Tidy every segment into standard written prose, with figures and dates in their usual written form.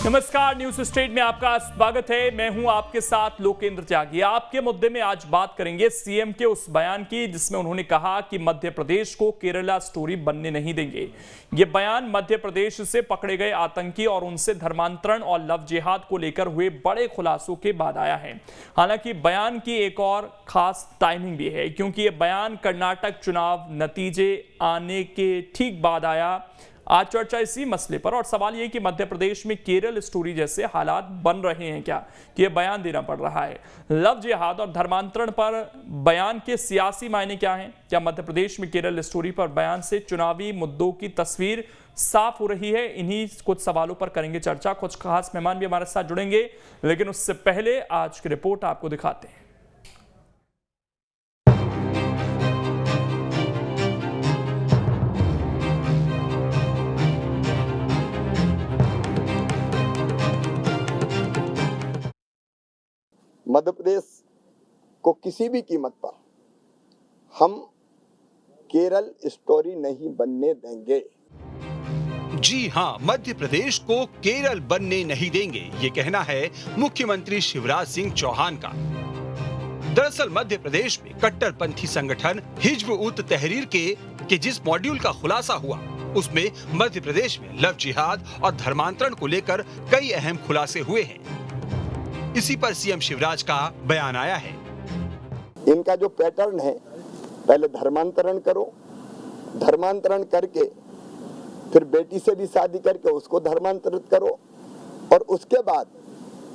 नमस्कार, news state में आपका स्वागत है। मैं हूं आपके साथ लोकेंद्र त्यागी। आपके मुद्दे में आज बात करेंगे सीएम के उस बयान की जिसमें उन्होंने कहा कि मध्य प्रदेश को केरला स्टोरी बनने नहीं देंगे। ये बयान मध्य प्रदेश से पकड़े गए आतंकी और उनसे धर्मांतरण और लव जिहाद को लेकर हुए बड़े खुलासों के बाद आया है। हालांकि बयान की एक और खास टाइमिंग भी है, क्योंकि ये बयान कर्नाटक चुनाव नतीजे आने के ठीक बाद आया। आज चर्चा इसी मसले पर और सवाल ये कि मध्य प्रदेश में केरल स्टोरी जैसे हालात बन रहे हैं क्या, कि यह बयान देना पड़ रहा है। लव जिहाद और धर्मांतरण पर बयान के सियासी मायने क्या हैं? क्या मध्य प्रदेश में केरल स्टोरी पर बयान से चुनावी मुद्दों की तस्वीर साफ हो रही है? इन्हीं कुछ सवालों पर करेंगे चर्चा। कुछ खास मेहमान भी हमारे साथ जुड़ेंगे, लेकिन उससे पहले आज की रिपोर्ट आपको दिखाते हैं। मध्य प्रदेश को किसी भी कीमत पर हम केरल स्टोरी नहीं बनने देंगे। जी हां, मध्य प्रदेश को केरल बनने नहीं देंगे, ये कहना है मुख्यमंत्री शिवराज सिंह चौहान का। दरअसल मध्य प्रदेश में कट्टरपंथी संगठन हिज्ब उत तहरीर के जिस मॉड्यूल का खुलासा हुआ, उसमें मध्य प्रदेश में लव जिहाद और धर्मांतरण को लेकर कई अहम खुलासे हुए हैं। इसी पर सीएम शिवराज का बयान आया है। इनका जो पैटर्न है, पहले धर्मांतरण करो, धर्मांतरण करके फिर बेटी से भी शादी करके उसको धर्मांतरित करो और उसके बाद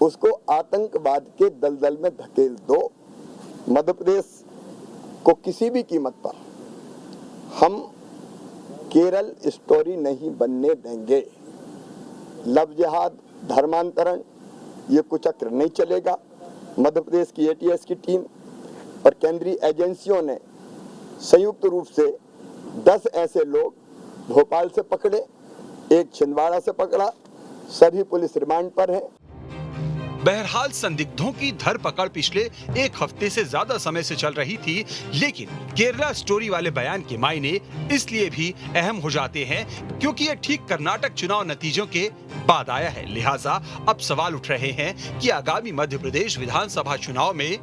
उसको आतंकवाद के दलदल में धकेल दो। मध्य प्रदेश को किसी भी कीमत पर हम केरल स्टोरी नहीं बनने देंगे। लव जिहाद, धर्मांतरण, ये कुचक्र नहीं चलेगा। मध्य प्रदेश की एटीएस की टीम और केंद्रीय एजेंसियों ने संयुक्त रूप से 10 ऐसे लोग भोपाल से पकड़े, एक छिंदवाड़ा से पकड़ा, सभी पुलिस रिमांड पर हैं। बहरहाल संदिग्धों की धरपकड़ पिछले एक हफ्ते से ज्यादा समय से चल रही थी, लेकिन केरला स्टोरी वाले बयान के मायने इसलिए भी अहम हो जाते हैं क्योंकि ये ठीक कर्नाटक चुनाव नतीजों के बाद आया है। लिहाजा अब सवाल उठ रहे हैं कि आगामी मध्य प्रदेश विधानसभा चुनाव में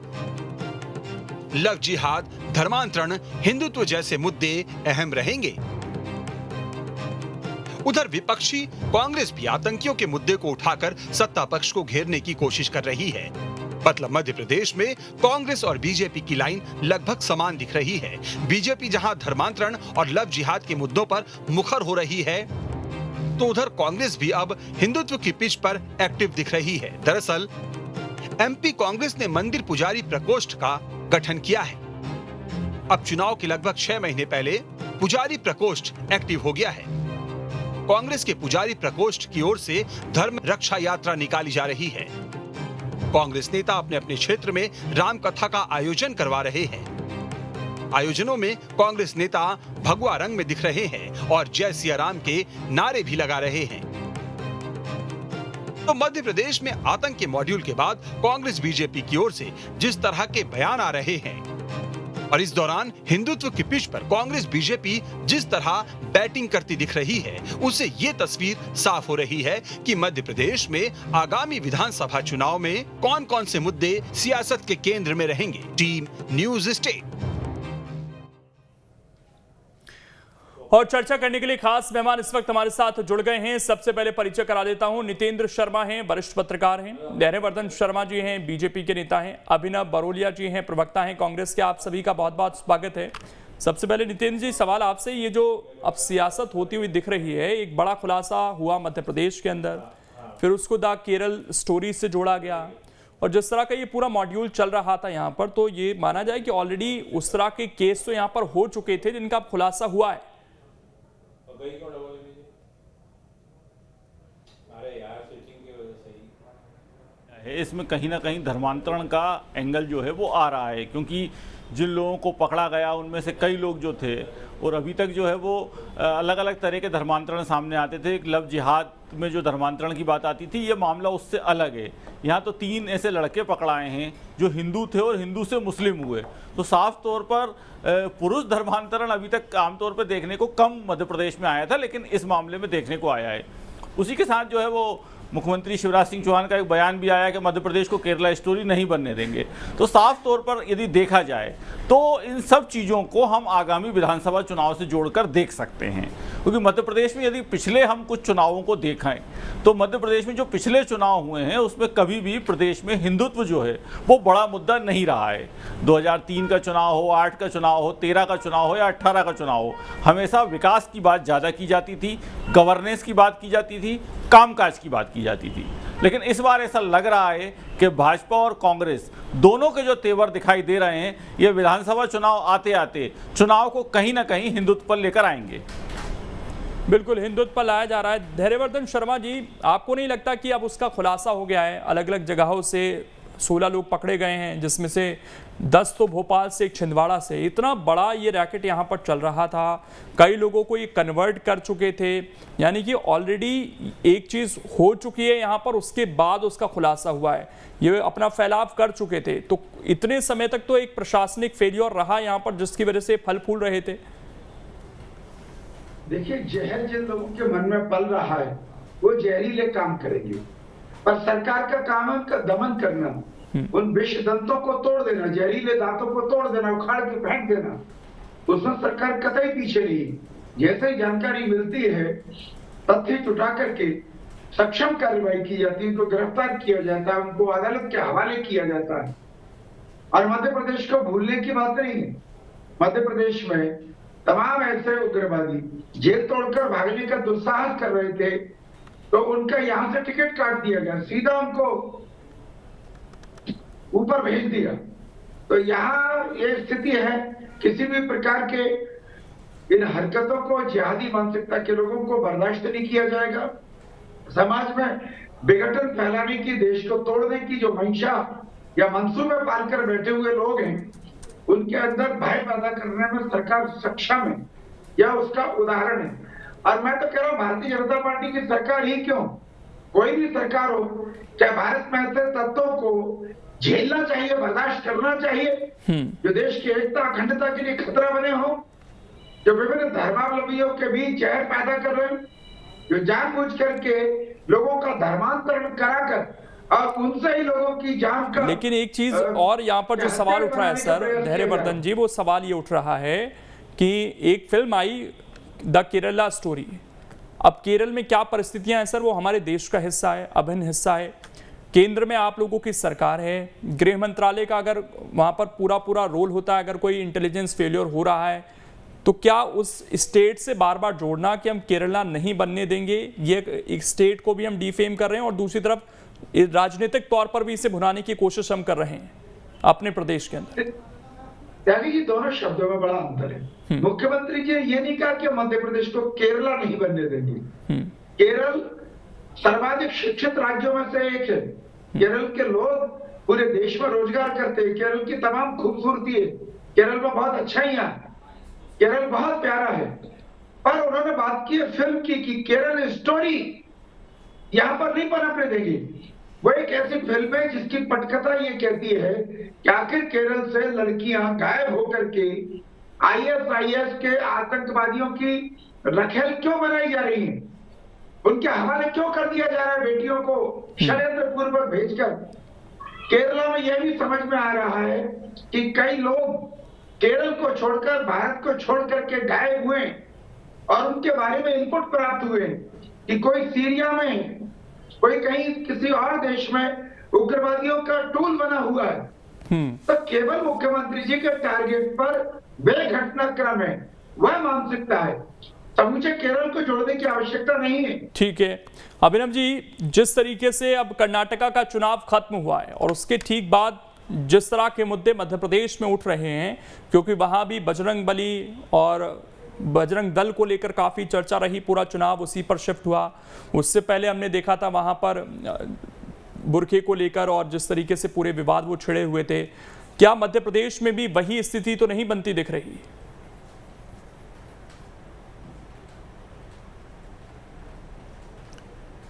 लव जिहाद, धर्मांतरण, हिंदुत्व जैसे मुद्दे अहम रहेंगे। उधर विपक्षी कांग्रेस भी आतंकियों के मुद्दे को उठाकर सत्ता पक्ष को घेरने की कोशिश कर रही है। मतलब मध्य प्रदेश में कांग्रेस और बीजेपी की लाइन लगभग समान दिख रही है। बीजेपी जहां धर्मांतरण और लव जिहाद के मुद्दों पर मुखर हो रही है, तो उधर कांग्रेस भी अब हिंदुत्व की पिच पर एक्टिव दिख रही है। दरअसल एमपी कांग्रेस ने मंदिर पुजारी प्रकोष्ठ का गठन किया है। अब चुनाव के लगभग 6 महीने पहले पुजारी प्रकोष्ठ एक्टिव हो गया है। कांग्रेस के पुजारी प्रकोष्ठ की ओर से धर्म रक्षा यात्रा निकाली जा रही है। कांग्रेस नेता अपने अपने क्षेत्र में राम कथा का आयोजन करवा रहे हैं। आयोजनों में कांग्रेस नेता भगवा रंग में दिख रहे हैं और जय सिया राम के नारे भी लगा रहे हैं। तो मध्य प्रदेश में आतंक के मॉड्यूल के बाद कांग्रेस बीजेपी की ओर से जिस तरह के बयान आ रहे हैं और इस दौरान हिंदुत्व की पिच पर कांग्रेस बीजेपी जिस तरह बैटिंग करती दिख रही है, उससे ये तस्वीर साफ हो रही है कि मध्य प्रदेश में आगामी विधानसभा चुनाव में कौन कौन से मुद्दे सियासत के केंद्र में रहेंगे। Team news state. और चर्चा करने के लिए खास मेहमान इस वक्त हमारे साथ जुड़ गए हैं। सबसे पहले परिचय करा देता हूं। नितेंद्र शर्मा हैं, वरिष्ठ पत्रकार हैं। धैर्यवर्धन शर्मा जी हैं, बीजेपी के नेता हैं। अभिनव बरोलिया जी हैं, प्रवक्ता हैं कांग्रेस के। आप सभी का बहुत बहुत स्वागत है। सबसे पहले नितेंद्र जी, सवाल आपसे, ये जो अब सियासत होती हुई दिख रही है, एक बड़ा खुलासा हुआ मध्य प्रदेश के अंदर, फिर उसको द केरल स्टोरी से जोड़ा गया और जिस तरह का ये पूरा मॉड्यूल चल रहा था यहाँ पर, तो ये माना जाए कि ऑलरेडी उस तरह के केस तो यहाँ पर हो चुके थे जिनका खुलासा हुआ है। इसमें कहीं ना कहीं धर्मांतरण का एंगल जो है वो आ रहा है, क्योंकि जिन लोगों को पकड़ा गया उनमें से कई लोग जो थे, और अभी तक जो है वो अलग अलग तरह के धर्मांतरण सामने आते थे। एक लव जिहाद में जो धर्मांतरण की बात आती थी, ये मामला उससे अलग है। यहाँ तो 3 ऐसे लड़के पकड़ाए हैं जो हिंदू थे और हिंदू से मुस्लिम हुए। तो साफ तौर पर पुरुष धर्मांतरण अभी तक आमतौर पर देखने को कम मध्य प्रदेश में आया था, लेकिन इस मामले में देखने को आया है। उसी के साथ जो है वो मुख्यमंत्री शिवराज सिंह चौहान का एक बयान भी आया कि मध्य प्रदेश को केरला स्टोरी नहीं बनने देंगे। तो साफ तौर पर यदि देखा जाए तो इन सब चीज़ों को हम आगामी विधानसभा चुनाव से जोड़कर देख सकते हैं, क्योंकि मध्य प्रदेश में यदि पिछले हम कुछ चुनावों को देखें तो मध्य प्रदेश में जो पिछले चुनाव हुए हैं उसमें कभी भी प्रदेश में हिंदुत्व जो है वो बड़ा मुद्दा नहीं रहा है। 2003 का चुनाव हो, 8 का चुनाव हो, 13 का चुनाव हो या 18 का चुनाव हो, हमेशा विकास की बात ज़्यादा की जाती थी, गवर्नेंस की बात की जाती थी, कामकाज की बात की जाती थी। लेकिन इस बार ऐसा लग रहा है कि भाजपा और कांग्रेस दोनों के जो तेवर दिखाई दे रहे हैं ये विधानसभा चुनाव आते आते चुनाव को कहीं ना कहीं हिंदुत्व पर लेकर आएंगे। बिल्कुल हिंदुत्व पर लाया जा रहा है। धैर्यवर्धन शर्मा जी, आपको नहीं लगता कि अब उसका खुलासा हो गया है? अलग अलग जगहों से 16 लोग पकड़े गए हैं, जिसमें से 10 तो भोपाल से, एक छिंदवाड़ा से। इतना बड़ा ये रैकेट यहाँ पर चल रहा था, कई लोगों को ये कन्वर्ट कर चुके थे, यानी कि ऑलरेडी एक चीज़ हो चुकी है यहाँ पर, उसके बाद उसका खुलासा हुआ है। ये अपना फैलाव कर चुके थे, तो इतने समय तक तो एक प्रशासनिक फेलियर रहा यहाँ पर, जिसकी वजह से फल फूल रहे थे। देखिए, जहर जिन लोगों के मन में पल रहा है वो जहरीले काम करेंगे, पर सरकार का काम है उनका दमन करना, उन विष दंतों को तोड़ देना, जहरीले दांतों को तोड़ देना, उखाड़ के फेंक देना। उसमें सरकार कतई पीछे नहीं। जैसे ही जानकारी मिलती है तथ्य जुटा करके सक्षम कार्रवाई की जाती है, उनको गिरफ्तार किया जाता है, उनको अदालत के हवाले किया जाता है। और मध्य प्रदेश को भूलने की बात नहीं है। मध्य प्रदेश में तमाम ऐसे उग्रवादी जेल तोड़कर भागने का दुस्साहस कर रहे थे, तो उनका यहां से टिकट काट दिया गया, सीधा उनको ऊपर भेज दिया। तो यहाँ ये स्थिति है, किसी भी प्रकार के इन हरकतों को जिहादी मानसिकता के लोगों को बर्दाश्त नहीं किया जाएगा। समाज में विघटन फैलाने की, देश को तोड़ने की जो मंशा या मंसूबे पालकर बैठे हुए लोग हैं, उनके अंदर भय पैदा करने में सरकार सक्षम है, या उसका उदाहरण है। और मैं तो कह रहा हूं, भारतीय जनता पार्टी की सरकार ही क्यों, कोई भी सरकार हो, क्या भारत में ऐसे तत्वों को झेलना चाहिए, बर्दाश्त करना चाहिए जो देश की एकता अखंडता के लिए खतरा बने हो, जो विभिन्न धर्मावलंबियों के बीच जहर पैदा कर रहे हैं, जो जानबूझ करके लोगों का धर्मांतरण कराकर और उनसे ही लोगों की जान का। लेकिन एक चीज और यहाँ पर जो सवाल उठ रहा है सर धैर्यवर्धन जी, वो सवाल ये उठ रहा है कि एक film I the Kerala story. अब केरल में क्या परिस्थितियां हैं सर, वो हमारे देश का हिस्सा है, अभिन्न हिस्सा है। केंद्र में आप लोगों की सरकार है, गृह मंत्रालय का अगर वहां पर पूरा रोल होता है, अगर कोई इंटेलिजेंस फेलियर हो रहा है, तो क्या उस स्टेट से बार बार जोड़ना कि हम केरला नहीं बनने देंगे, ये एक स्टेट को भी हम डिफेम कर रहे हैं और दूसरी तरफ राजनीतिक तौर पर भी इसे भुनाने की कोशिश हम कर रहे हैं अपने प्रदेश के अंदर। त्यागी जी, दोनों शब्दों में बड़ा अंतर है। मुख्यमंत्री जी ये नहीं कहा कि मध्य प्रदेश को केरला नहीं बनने देंगे। केरल सर्वाधिक शिक्षित राज्यों में से एक है। केरल के लोग पूरे देश में रोजगार करते हैं, केरल की तमाम खूबसूरती है, केरल में बहुत अच्छाइयां, केरल बहुत प्यारा है। पर उन्होंने बात की फिल्म की कि केरल स्टोरी यहां पर नहीं पनपने देगी। वो एक ऐसी फिल्म है जिसकी पटकथा ये कहती है कि आखिर केरल से लड़कियां गायब होकर के ISIS के आतंकवादियों की रखेल क्यों बनाई जा रही हैं, उनके हवाले क्यों कर दिया जा रहा है बेटियों को षड्यंत्र पूर्वक भेजकर। केरला में यह भी समझ में आ रहा है कि कई लोग केरल को छोड़कर, भारत को छोड़ करके गायब हुए और उनके बारे में इनपुट प्राप्त हुए कि कोई सीरिया में, कोई कहीं किसी और देश में उग्रवादियों का टूल बना हुआ है। तो केवल मुख्यमंत्री जी के टारगेट पर वे घटनाक्रम है, वह मानसिकता है, समूचे केरल को जोड़ने की आवश्यकता नहीं है। ठीक है अभिनव जी, जिस तरीके से अब कर्नाटका का चुनाव खत्म हुआ है और उसके ठीक बाद जिस तरह के मुद्दे मध्य प्रदेश में उठ रहे हैं, क्योंकि वहां भी बजरंग बली और बजरंग दल को लेकर काफ़ी चर्चा रही, पूरा चुनाव उसी पर शिफ्ट हुआ। उससे पहले हमने देखा था वहाँ पर बुरखे को लेकर और जिस तरीके से पूरे विवाद वो छिड़े हुए थे। क्या मध्य प्रदेश में भी वही स्थिति तो नहीं बनती दिख रही?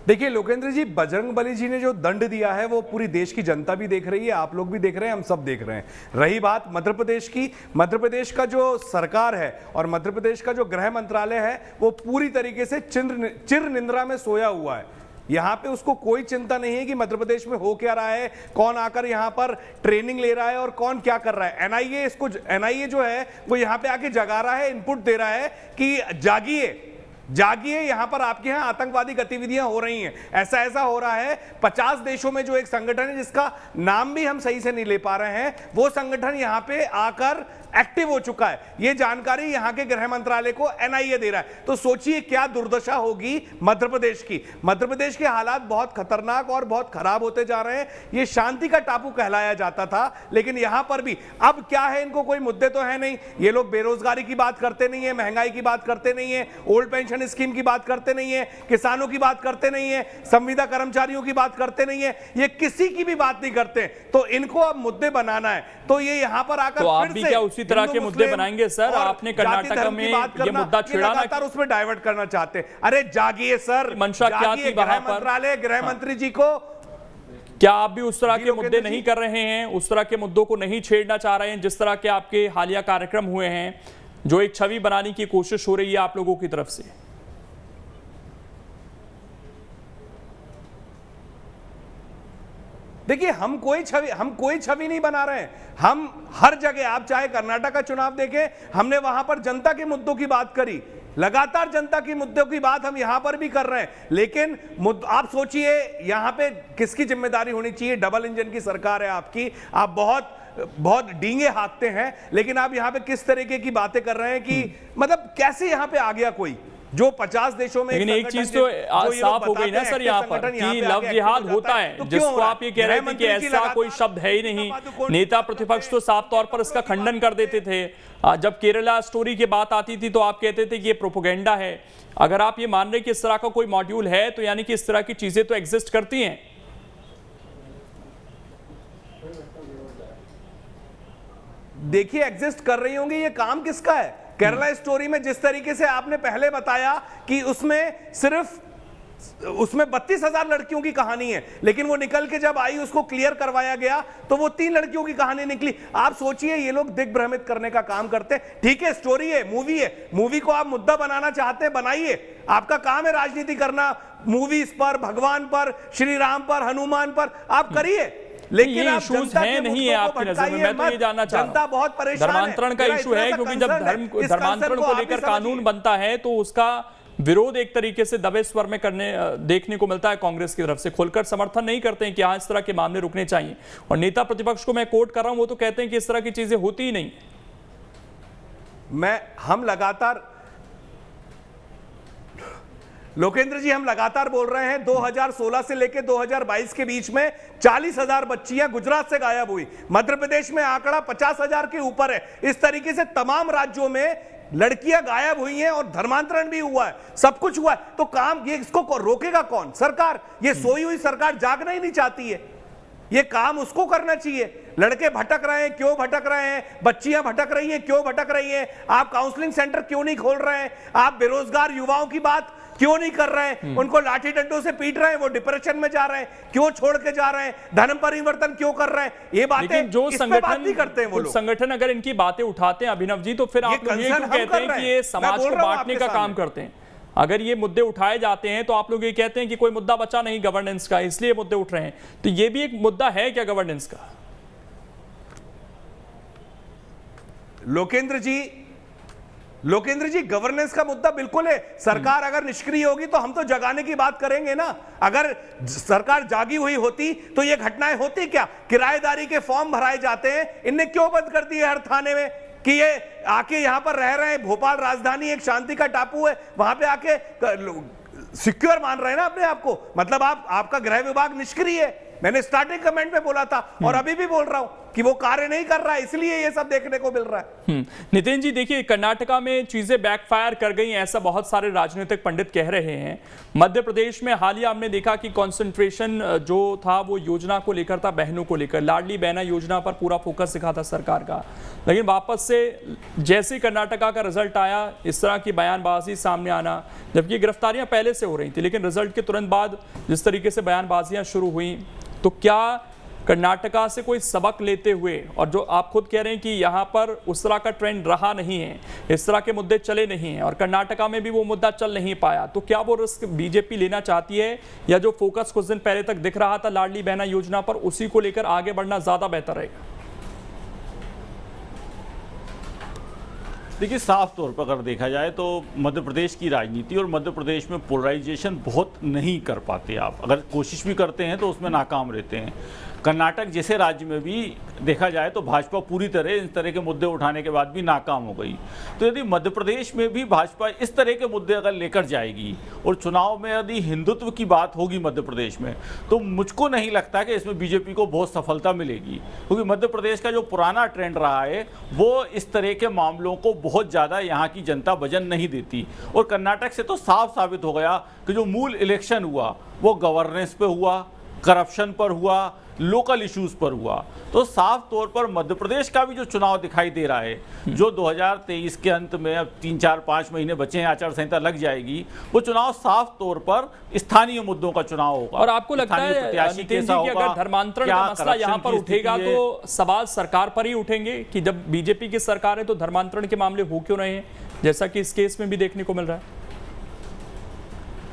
देखिए लोकेंद्र जी, बजरंगबली जी ने जो दंड दिया है वो पूरी देश की जनता भी देख रही है, आप लोग भी देख रहे हैं, हम सब देख रहे हैं। रही बात मध्य प्रदेश की, मध्य प्रदेश का जो सरकार है और मध्य प्रदेश का जो गृह मंत्रालय है वो पूरी तरीके से चिर निंद्रा में सोया हुआ है। यहाँ पे उसको कोई चिंता नहीं है कि मध्य प्रदेश में हो क्या रहा है, कौन आकर यहाँ पर ट्रेनिंग ले रहा है और कौन क्या कर रहा है। एनआईए जो है वो यहाँ पे आके जगा रहा है, इनपुट दे रहा है कि जागिए, यहाँ पर आपके यहाँ आतंकवादी गतिविधियां हो रही हैं, ऐसा हो रहा है। 50 देशों में जो एक संगठन है जिसका नाम भी हम सही से नहीं ले पा रहे हैं, वो संगठन यहाँ पे आकर एक्टिव हो चुका है। ये जानकारी यहाँ के गृह मंत्रालय को एनआईए दे रहा है। तो सोचिए क्या दुर्दशा होगी मध्य प्रदेश की। मध्य प्रदेश के हालात बहुत खतरनाक और बहुत खराब होते जा रहे हैं। ये शांति का टापू कहलाया जाता था, लेकिन यहां पर भी अब क्या है, इनको कोई मुद्दे तो है नहीं। ये लोग बेरोजगारी की बात करते नहीं है, महंगाई की बात करते नहीं है, ओल्ड पेंशन स्कीम की बात करते नहीं है, किसानों की बात करते नहीं है, संविदा कर्मचारियों की बात करते नहीं है, ये किसी की भी बात नहीं करते। तो इनको अब मुद्दे बनाना है, तो ये यहां पर आकर तो आप फिर भी से क्या उसी तरह के मुद्दे बनाएंगे सर? आपने कर्नाटक में ये मुद्दा छेड़ा ना, उसमें डाइवर्ट करना चाहते हैं। अरे जागिए सर, मंशा क्या थी वहां पर? मंत्रालय, गृह मंत्री जी को क्या आप भी उस तरह के मुद्दे नहीं कर रहे हैं, उस तरह के मुद्दों को नहीं छेड़ना चाह रहे हैं जिस तरह के आपके हालिया कार्यक्रम हुए हैं, जो एक छवि बनाने की कोशिश हो रही है आप लोगों की तरफ से? देखिए, हम कोई छवि नहीं बना रहे हैं। हम हर जगह, आप चाहे कर्नाटक का चुनाव देखें, हमने वहां पर जनता के मुद्दों की बात करी, लगातार जनता की मुद्दों की बात हम यहां पर भी कर रहे हैं। लेकिन आप सोचिए यहां पे किसकी जिम्मेदारी होनी चाहिए? डबल इंजन की सरकार है आपकी, आप बहुत डींगे हाँकते हैं, लेकिन आप यहां पे किस तरीके की बातें कर रहे हैं कि मतलब कैसे यहां पे आ गया कोई जो 50 देशों में। लेकिन एक चीज तो साफ हो गई ना सर यहाँ पर कि लव जिहाद होता है, जिसको आप ये कह रहे थे कि ऐसा कोई शब्द है ही नहीं। नेता प्रतिपक्ष तो साफ तौर पर इसका खंडन कर देते थे। जब केरला स्टोरी की बात आती थी तो आप कहते थे कि ये प्रोपेगेंडा है। अगर आप ये मान रहे कि इस तरह का कोई मॉड्यूल है, तो यानी कि इस तरह की चीजें तो एग्जिस्ट करती हैं। देखिए, एग्जिस्ट कर रही होंगी, ये काम किसका है? केरला स्टोरी में जिस तरीके से आपने पहले बताया कि उसमें 32,000 लड़कियों की कहानी है, लेकिन वो निकल के जब आई उसको क्लियर करवाया गया तो वो 3 लड़कियों की कहानी निकली। आप सोचिए, ये लोग दिग्भ्रमित करने का काम करते हैं। ठीक है, स्टोरी है, मूवी को आप मुद्दा बनाना चाहते हैं, बनाइए, आपका काम है राजनीति करना, मूवीज पर, भगवान पर, श्री राम पर, हनुमान पर आप करिए। लेकिन ये इश्यूज है नहीं है आपकी नजर में? मैं तो ये जानना चाह रहा हूं। बहुत परेशान है, धर्मांतरण का इशू है, क्योंकि जब धर्मांतरण को लेकर कानून बनता है तो उसका विरोध एक तरीके से दबे स्वर में देखने को मिलता है कांग्रेस की तरफ से। खुलकर समर्थन नहीं करते हैं कि हाँ, इस तरह के मामले रुकने चाहिए। और नेता प्रतिपक्ष को मैं कोट कर रहा हूं, वो तो कहते हैं कि इस तरह की चीजें होती ही नहीं। हम लगातार, लोकेंद्र जी, हम लगातार बोल रहे हैं 2016 से लेकर 2022 के बीच में 40,000 बच्चियां गुजरात से गायब हुई। मध्य प्रदेश में आंकड़ा 50,000 के ऊपर है। इस तरीके से तमाम राज्यों में लड़कियां गायब हुई हैं और धर्मांतरण भी हुआ है, सब कुछ हुआ है। तो काम ये, इसको रोकेगा कौन? सरकार। ये सोई हुई सरकार जागना ही नहीं चाहती है, ये काम उसको करना चाहिए। लड़के भटक रहे हैं, क्यों भटक रहे हैं? बच्चियां भटक रही हैं, क्यों भटक रही हैं? आप काउंसलिंग सेंटर क्यों नहीं खोल रहे हैं? आप बेरोजगार युवाओं की बात क्यों नहीं कर रहे हैं? उनको लाठी डंडों से पीट रहे हैं, वो डिप्रेशन में जा रहे हैं, क्यों छोड़ के जा रहे हैं? धर्म परिवर्तन क्यों कर रहे हैं? ये बातें जो संगठन नहीं करते हैं वो लोग। संगठन अगर इनकी बातें उठाते हैं अभिनव जी, तो फिर आप लोग ये क्यों कहते हैं कि ये समाज को बांटने का काम करते हैं? अगर ये मुद्दे उठाए जाते हैं तो आप लोग ये कहते हैं कि कोई मुद्दा बचा नहीं गवर्नेंस का, इसलिए मुद्दे उठ रहे हैं। तो ये भी एक मुद्दा है क्या गवर्नेंस का? लोकेंद्र जी, गवर्नेंस का मुद्दा बिल्कुल है। सरकार अगर निष्क्रिय होगी तो हम तो जगाने की बात करेंगे ना। अगर सरकार जागी हुई होती तो ये घटनाएं होती क्या? किराएदारी के फॉर्म भराए जाते हैं, इनने क्यों बंद कर दिए हर थाने में कि ये आके यहां पर रह रहे हैं? भोपाल राजधानी एक शांति का टापू है, वहां पे आके सिक्योर मान रहे हैं ना अपने आप को। मतलब आपका गृह विभाग निष्क्रिय है। मैंने स्टार्टिंग कमेंट में बोला था और अभी भी बोल रहा हूं कि वो कार्य नहीं कर रहा है, इसलिए ये सब देखने को मिल रहा है। नितिन जी, देखिए, कर्नाटका में चीजें बैकफायर कर गई, ऐसा बहुत सारे राजनीतिक पंडित कह रहे हैं। मध्य प्रदेश में हालिया हमने देखा कि कंसंट्रेशन जो था वो योजना को लेकर था, बहनों को लेकर। लाडली बहना योजना पर पूरा फोकस दिखा था सरकार का, लेकिन वापस से जैसे कर्नाटका का रिजल्ट आया, इस तरह की बयानबाजी सामने आना, जबकि गिरफ्तारियां पहले से हो रही थी, लेकिन रिजल्ट के तुरंत बाद जिस तरीके से बयानबाजियां शुरू हुई, तो क्या कर्नाटका से कोई सबक लेते हुए, और जो आप खुद कह रहे हैं कि यहाँ पर उस तरह का ट्रेंड रहा नहीं है, इस तरह के मुद्दे चले नहीं हैं और कर्नाटका में भी वो मुद्दा चल नहीं पाया, तो क्या वो रिस्क बीजेपी लेना चाहती है या जो फोकस कुछ दिन पहले तक दिख रहा था लाडली बहना योजना पर, उसी को लेकर आगे बढ़ना ज्यादा बेहतर रहेगा? देखिए, साफ तौर पर अगर देखा जाए तो मध्य प्रदेश की राजनीति और मध्य प्रदेश में पोलराइजेशन बहुत नहीं कर पाते आप। अगर कोशिश भी करते हैं तो उसमें नाकाम रहते हैं। कर्नाटक जैसे राज्य में भी देखा जाए तो भाजपा पूरी तरह इन तरह के मुद्दे उठाने के बाद भी नाकाम हो गई। तो यदि मध्य प्रदेश में भी भाजपा इस तरह के मुद्दे अगर लेकर जाएगी और चुनाव में यदि हिंदुत्व की बात होगी मध्य प्रदेश में, तो मुझको नहीं लगता कि इसमें बीजेपी को बहुत सफलता मिलेगी, क्योंकि मध्य प्रदेश का जो पुराना ट्रेंड रहा है वो इस तरह के मामलों को बहुत ज़्यादा यहाँ की जनता वजन नहीं देती। और कर्नाटक से तो साफ साबित हो गया कि जो मूल इलेक्शन हुआ वो गवर्नेंस पे हुआ, करप्शन पर हुआ, लोकल इश्यूज पर हुआ। तो साफ तौर पर मध्य प्रदेश का भी जो चुनाव दिखाई दे रहा है, जो 2023 के अंत में अब 3-4-5 महीने बचे हैं, आचार संहिता लग जाएगी, वो चुनाव साफ तौर पर स्थानीय मुद्दों का चुनाव होगा। और आपको लगता है नितिन जी कि अगर धर्मांतरण का मसला यहाँ पर उठेगा तो सवाल सरकार पर ही उठेंगे कि जब बीजेपी की सरकार है तो धर्मांतरण के मामले हो क्यों रहे हैं, जैसा कि इस केस में भी देखने को मिल रहा है?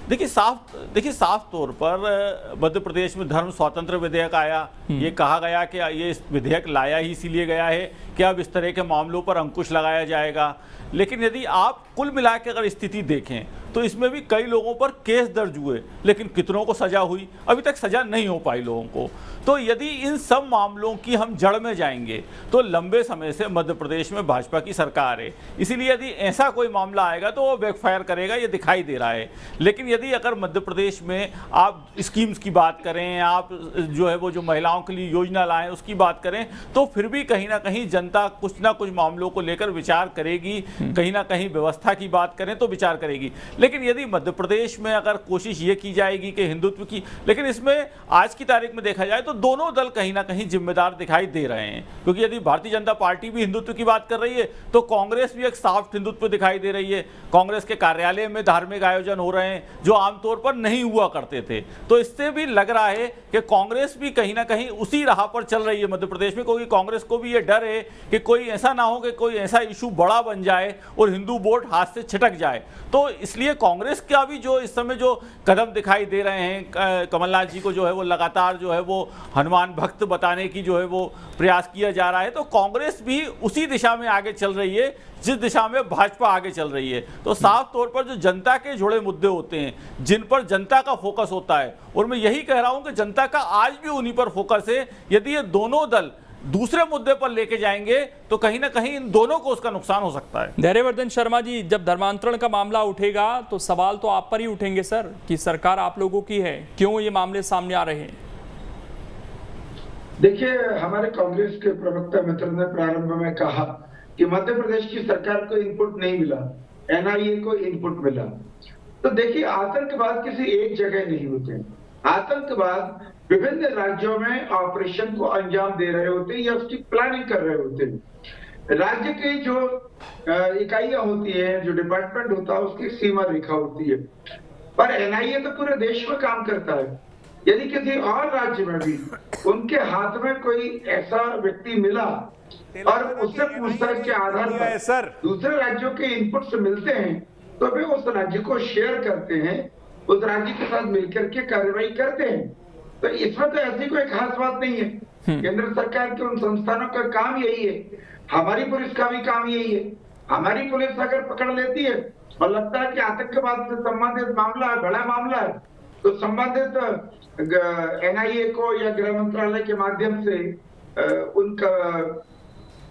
देखिए, साफ तौर पर मध्य प्रदेश में धर्म स्वतंत्र विधेयक आया। ये कहा गया कि ये विधेयक लाया ही इसीलिए गया है कि अब इस तरह के मामलों पर अंकुश लगाया जाएगा। लेकिन यदि आप कुल मिला के अगर स्थिति देखें तो इसमें भी कई लोगों पर केस दर्ज हुए, लेकिन कितनों को सजा हुई? अभी तक सजा नहीं हो पाई लोगों को। तो यदि इन सब मामलों की हम जड़ में जाएंगे तो लंबे समय से मध्य प्रदेश में भाजपा की सरकार है, इसीलिए यदि ऐसा कोई मामला आएगा तो वो बैकफायर करेगा, ये दिखाई दे रहा है। लेकिन यदि अगर मध्य प्रदेश में आप स्कीम्स की बात करें, आप जो है वो जो महिलाओं के लिए योजना लाएं उसकी बात करें, तो फिर भी कहीं ना कहीं जनता कुछ ना कुछ मामलों को लेकर विचार करेगी, कहीं ना कहीं व्यवस्था की बात करें तो विचार करेगी। लेकिन यदि मध्य प्रदेश में अगर कोशिश ये की जाएगी कि हिंदुत्व की, लेकिन इसमें आज की तारीख में देखा जाए तो दोनों दल कहीं ना कहीं जिम्मेदार दिखाई दे रहे हैं, क्योंकि यदि भारतीय जनता पार्टी भी हिंदुत्व की बात कर रही है तो कांग्रेस भी एक साफ हिंदुत्व दिखाई दे रही है। कांग्रेस के कार्यालय में धार्मिक आयोजन हो रहे हैं जो आमतौर पर नहीं हुआ करते थे। तो इससे भी लग रहा है कि कांग्रेस भी कहीं ना कहीं उसी राह पर चल रही है मध्य प्रदेश में, क्योंकि कांग्रेस को भी ये डर है कि कोई ऐसा ना हो कि कोई ऐसा इशू बड़ा बन जाए और हिंदू वोट हाथ से छिटक जाए। तो इसलिए कांग्रेस का भी जो इस समय जो कदम दिखाई दे रहे हैं, कमलनाथ जी को जो है वो लगातार जो है वो हनुमान भक्त बताने की जो है वो प्रयास किया जा रहा है, तो कांग्रेस भी उसी दिशा में आगे चल रही है जिस दिशा में भाजपा आगे चल रही है। तो साफ तौर पर जो जनता के जुड़े मुद्दे होते हैं, जिन पर जनता का फोकस होता है, और मैं यही कह रहा हूं कि जनता का आज भी उन्हीं पर फोकस है। यदि ये दोनों दल दूसरे मुद्दे पर लेके जाएंगे तो कहीं ना कहीं इन दोनों को उसका नुकसान हो सकता है। धैर्यवर्धन शर्मा जी, जब धर्मांतरण का मामला उठेगा तो सवाल तो आप पर ही उठेंगे सर, कि सरकार आप लोगों की है, क्यों ये मामले सामने आ रहे हैं? देखिए, हमारे कांग्रेस के प्रवक्ता मित्र ने प्रारंभ में कहा कि मध्य प्रदेश की सरकार को इनपुट नहीं मिला, एनआईए को इनपुट मिला। तो देखिए, आतंकवाद किसी एक जगह नहीं होते। आतंकवाद विभिन्न राज्यों में ऑपरेशन को अंजाम दे रहे होते हैं या उसकी प्लानिंग कर रहे होते हैं। राज्य की जो इकाइयां होती हैं, जो डिपार्टमेंट होता है, उसकी सीमा रेखा होती है, पर एनआईए तो पूरे देश में काम करता है। यदि किसी और राज्य में भी उनके हाथ में कोई ऐसा व्यक्ति मिला और उससे पूछताछ के आधार पर दूसरे राज्यों के इनपुट से मिलते हैं, तो वे उस राज्य को शेयर करते हैं, उस राज्य के साथ मिलकर के कार्रवाई करते हैं। तो इसमें तो ऐसी कोई खास बात नहीं है। केंद्र सरकार के उन संस्थानों का काम यही है, हमारी पुलिस का भी काम यही है। हमारी पुलिस अगर पकड़ लेती है और लगता है कि आतंकवाद से संबंधित मामला है, बड़ा मामला है, तो संबंधित एनआईए को या गृह मंत्रालय के माध्यम से उनका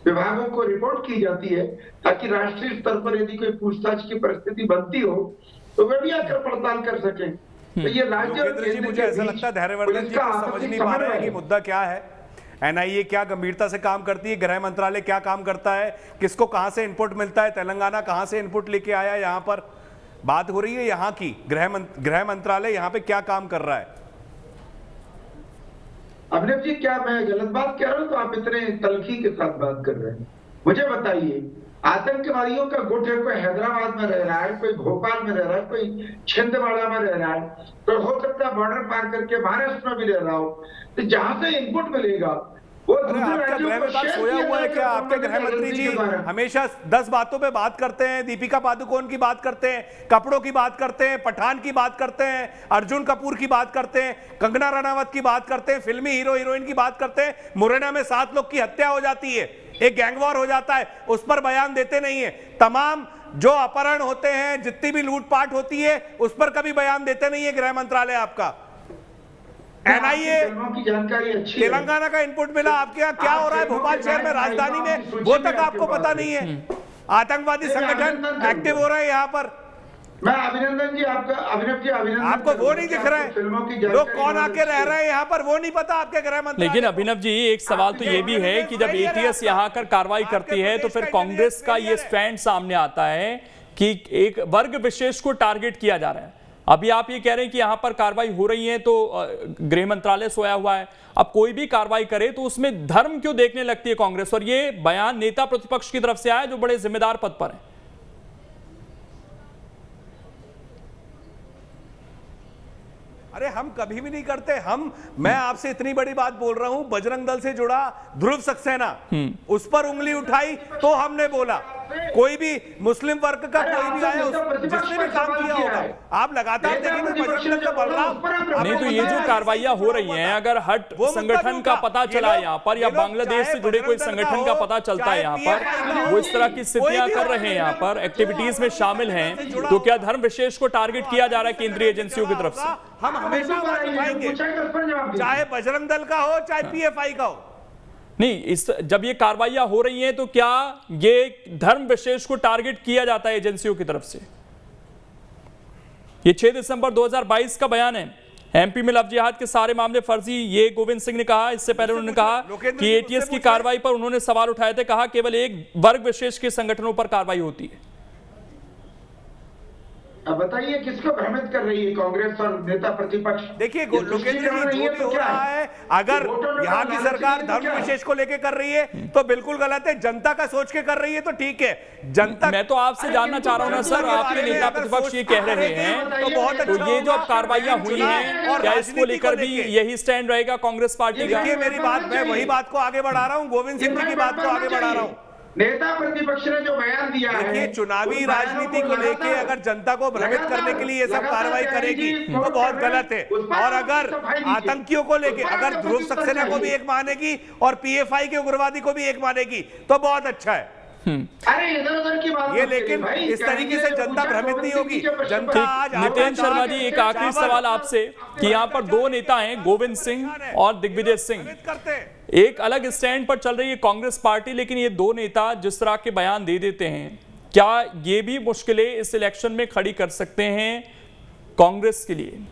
विभागों को रिपोर्ट की जाती है, ताकि राष्ट्रीय स्तर पर यदि कोई पूछताछ की परिस्थिति बनती हो तो वे भी आकर पड़ताल कर सकें। तो ये राज्य जी, मुझे ऐसा लगता है धैर्यवर्धन जी को समझ नहीं पा रहे हैं कि मुद्दा क्या है, एनआईए क्या गंभीरता से काम करती है, गृह मंत्रालय क्या काम करता है, किसको कहां से इनपुट मिलता है, तेलंगाना कहां से इनपुट लेके आया, यहाँ पर बात हो रही है यहाँ की गृह मंत्रालय यहाँ पे क्या काम कर रहा है। अभिनव जी, क्या मैं गलत बात कह रहा हूं तो आप इतने तलखी के साथ बात कर रहे हैं? मुझे बताइए आतंकवादियों का गुट है, कोई हैदराबाद में रह रहा है, कोई भोपाल में रह रहा है, कोई छिंदवाड़ा में रह रहा है, तो हो सकता है बॉर्डर पार करके महाराष्ट्र में भी रह रहा हो। तो जहां से इनपुट मिलेगा वो आपका गृह विभाग सोया हुआ है क्या? आपके गृह मंत्री जी हमेशा 10 बातों पे बात करते हैं, दीपिका पादुकोण की बात करते हैं, कपड़ों की बात करते हैं, पठान की बात करते हैं, अर्जुन कपूर की बात करते हैं, कंगना रनावत की बात करते हैं, फिल्मी हीरो हीरोइन की बात करते हैं। मुरैना में 7 लोग की हत्या हो जाती है, एक गैंगवॉर हो जाता है, उस पर बयान देते नहीं है। तमाम जो अपहरण होते हैं, जितनी भी लूटपाट होती है, उस पर कभी बयान देते नहीं है गृह मंत्रालय आपका। एनआईए की जानकारी अच्छी तेलंगाना का इनपुट मिला, आपके यहाँ क्या हो रहा है भोपाल शहर में, राजधानी में, वो तक आपको पता नहीं है। आतंकवादी संगठन एक्टिव हो रहे हैं यहाँ पर। मैं अभिनंदन जी आपका, अभिनव जी अभिनंदन। आपको वो नहीं दिख रहा है, लोग कौन आके रह रहे हैं यहाँ पर, वो नहीं पता आपके गृह मंत्री। लेकिन अभिनव जी एक सवाल तो ये भी है कि जब एटीएस यहाँ आकर कार्रवाई करती है तो फिर कांग्रेस का ये स्टैंड सामने आता है कि एक वर्ग विशेष को टारगेट किया जा रहा है। अभी आप ये कह रहे हैं कि यहां पर कार्रवाई हो रही है तो गृह मंत्रालय सोया हुआ है। अब कोई भी कार्रवाई करे तो उसमें धर्म क्यों देखने लगती है कांग्रेस? और ये बयान नेता प्रतिपक्ष की तरफ से आया जो बड़े जिम्मेदार पद पर है। अरे हम कभी भी नहीं करते। मैं आपसे इतनी बड़ी बात बोल रहा हूं, बजरंग दल से जुड़ा ध्रुव सक्सेना, उस पर उंगली उठाई तो हमने बोला। कोई भी मुस्लिम वर्ग का कोई भी आया, जिसने भी काम किया होगा, आप लगातार देखेंगे बजरंग दल का बलराम। नहीं तो ये जो कार्रवाइयां हो रही हैं, अगर हट संगठन का पता चला यहाँ पर या बांग्लादेश से जुड़े कोई संगठन का पता चलता है यहाँ पर, वो इस तरह की स्थितियां कर रहे हैं, यहाँ पर एक्टिविटीज में शामिल हैं, तो क्या धर्म विशेष को टारगेट किया जा रहा है केंद्रीय एजेंसियों की तरफ से? हम हमेशा आवाज उठाएंगे, चाहे बजरंग दल का हो चाहे पीएफआई का हो। नहीं, जब ये कार्रवाइयां हो रही हैं तो क्या ये धर्म विशेष को टारगेट किया जाता है एजेंसियों की तरफ से? ये 6 दिसंबर 2022 का बयान है। एमपी में लव जिहाद के सारे मामले फर्जी, ये गोविंद सिंह ने कहा। इससे पहले उन्होंने कहा कि एटीएस की कार्रवाई पर उन्होंने सवाल उठाए थे, कहा केवल एक वर्ग विशेष के संगठनों पर कार्रवाई होती है। अब बताइए किसको भ्रमित कर रही है कांग्रेस और नेता प्रतिपक्ष? देखिए लोकेंद्र जी, जो भी हो रहा है, अगर यहाँ की सरकार धर्म विशेष को लेके कर रही है तो बिल्कुल गलत है, जनता का सोच के कर रही है तो ठीक है। जनता, मैं तो आपसे जानना चाह रहा हूँ ना सर, आपके नेता प्रतिपक्ष ये कह रहे हैं तो बहुत अच्छा, तो ये जो कार्रवाइयां हुई हैं, क्या इसको लेकर भी यही स्टैंड रहेगा कांग्रेस पार्टी का? देखिए मेरी बात, मैं वही बात को आगे बढ़ा रहा हूँ, गोविंद सिंह जी की बात को आगे बढ़ा रहा हूँ। नेता प्रतिपक्ष ने जो बयान दिया है, देखिए चुनावी राजनीति को लेके अगर जनता को भ्रमित करने के लिए ये सब कार्रवाई करेगी तो बहुत गलत है। और अगर आतंकियों को लेके अगर ध्रुव सक्सेना को भी एक मानेगी और पीएफआई के उग्रवादी को भी एक मानेगी तो बहुत अच्छा है। अरे इधर-उधर की बात ये, लेकिन इस तरीके से जनता भ्रमित नहीं होगी। जनता आज नितिन शर्मा जी, एक आखिरी सवाल आपसे कि यहाँ पर 2 नेता हैं, गोविंद सिंह और दिग्विजय सिंह, एक अलग स्टैंड पर चल रही है कांग्रेस पार्टी, लेकिन ये 2 नेता जिस तरह के बयान दे देते हैं, क्या ये भी मुश्किलें इस इलेक्शन में खड़ी कर सकते हैं कांग्रेस के लिए?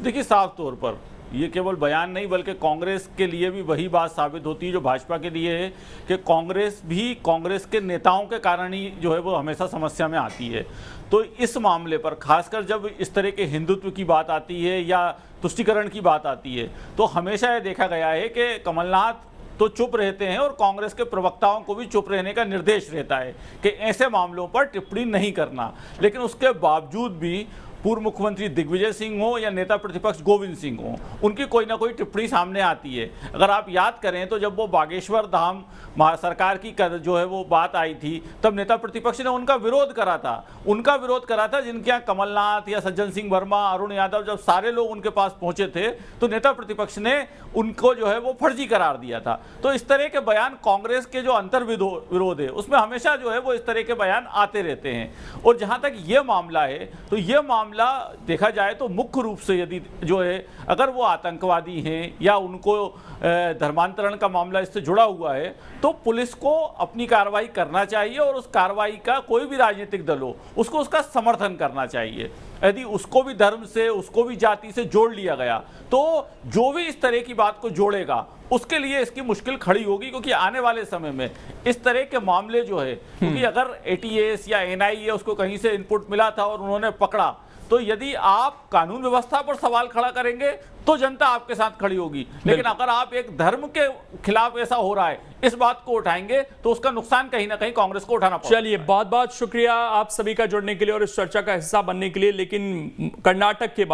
देखिए साफ तौर पर ये केवल बयान नहीं बल्कि कांग्रेस के लिए भी वही बात साबित होती है जो भाजपा के लिए है कि कांग्रेस भी कांग्रेस के नेताओं के कारण ही जो है वो हमेशा समस्या में आती है। तो इस मामले पर खासकर जब इस तरह के हिंदुत्व की बात आती है या तुष्टीकरण की बात आती है तो हमेशा ये देखा गया है कि कमलनाथ तो चुप रहते हैं और कांग्रेस के प्रवक्ताओं को भी चुप रहने का निर्देश रहता है कि ऐसे मामलों पर टिप्पणी नहीं करना। लेकिन उसके बावजूद भी पूर्व मुख्यमंत्री दिग्विजय सिंह हो या नेता प्रतिपक्ष गोविंद सिंह हो, उनकी कोई ना कोई टिप्पणी सामने आती है। अगर आप याद करें तो जब वो बागेश्वर धाम सरकार की जो है वो बात आई थी तब नेता प्रतिपक्ष ने उनका विरोध करा था। जिनके यहाँ कमलनाथ या सज्जन सिंह वर्मा, अरुण यादव, जब सारे लोग उनके पास पहुंचे थे तो नेता प्रतिपक्ष ने उनको जो है वो फर्जी करार दिया था। तो इस तरह के बयान कांग्रेस के जो अंतर विरोध है उसमें हमेशा जो है वो इस तरह के बयान आते रहते हैं। और जहाँ तक ये मामला है तो ये मामला देखा जाए तो मुख्य रूप से यदि जो है अगर वो आतंकवादी हैं या उनको धर्मांतरण का मामला इससे जुड़ा हुआ है तो पुलिस को अपनी कार्रवाई करना चाहिए और उस कार्रवाई का कोई भी राजनीतिक दल हो उसको उसका समर्थन करना चाहिए। यदि उसको भी धर्म से, उसको भी जाति से जोड़ लिया गया तो जो भी इस तरह की बात को जोड़ेगा उसके लिए इसकी मुश्किल खड़ी होगी, क्योंकि आने वाले समय में इस तरह के मामले जो है, क्योंकि अगर एटीएस या एनआईए उसको कहीं से इनपुट मिला था और उन्होंने पकड़ा तो यदि आप कानून व्यवस्था पर सवाल खड़ा करेंगे तो जनता आपके साथ खड़ी होगी, लेकिन अगर आप एक धर्म के खिलाफ ऐसा हो रहा है इस बात को उठाएंगे तो उसका नुकसान कहीं ना कहीं कांग्रेस को उठाना पड़ेगा। चलिए, बहुत बहुत शुक्रिया आप सभी का जुड़ने के लिए और इस चर्चा का हिस्सा बनने के लिए। लेकिन कर्नाटक के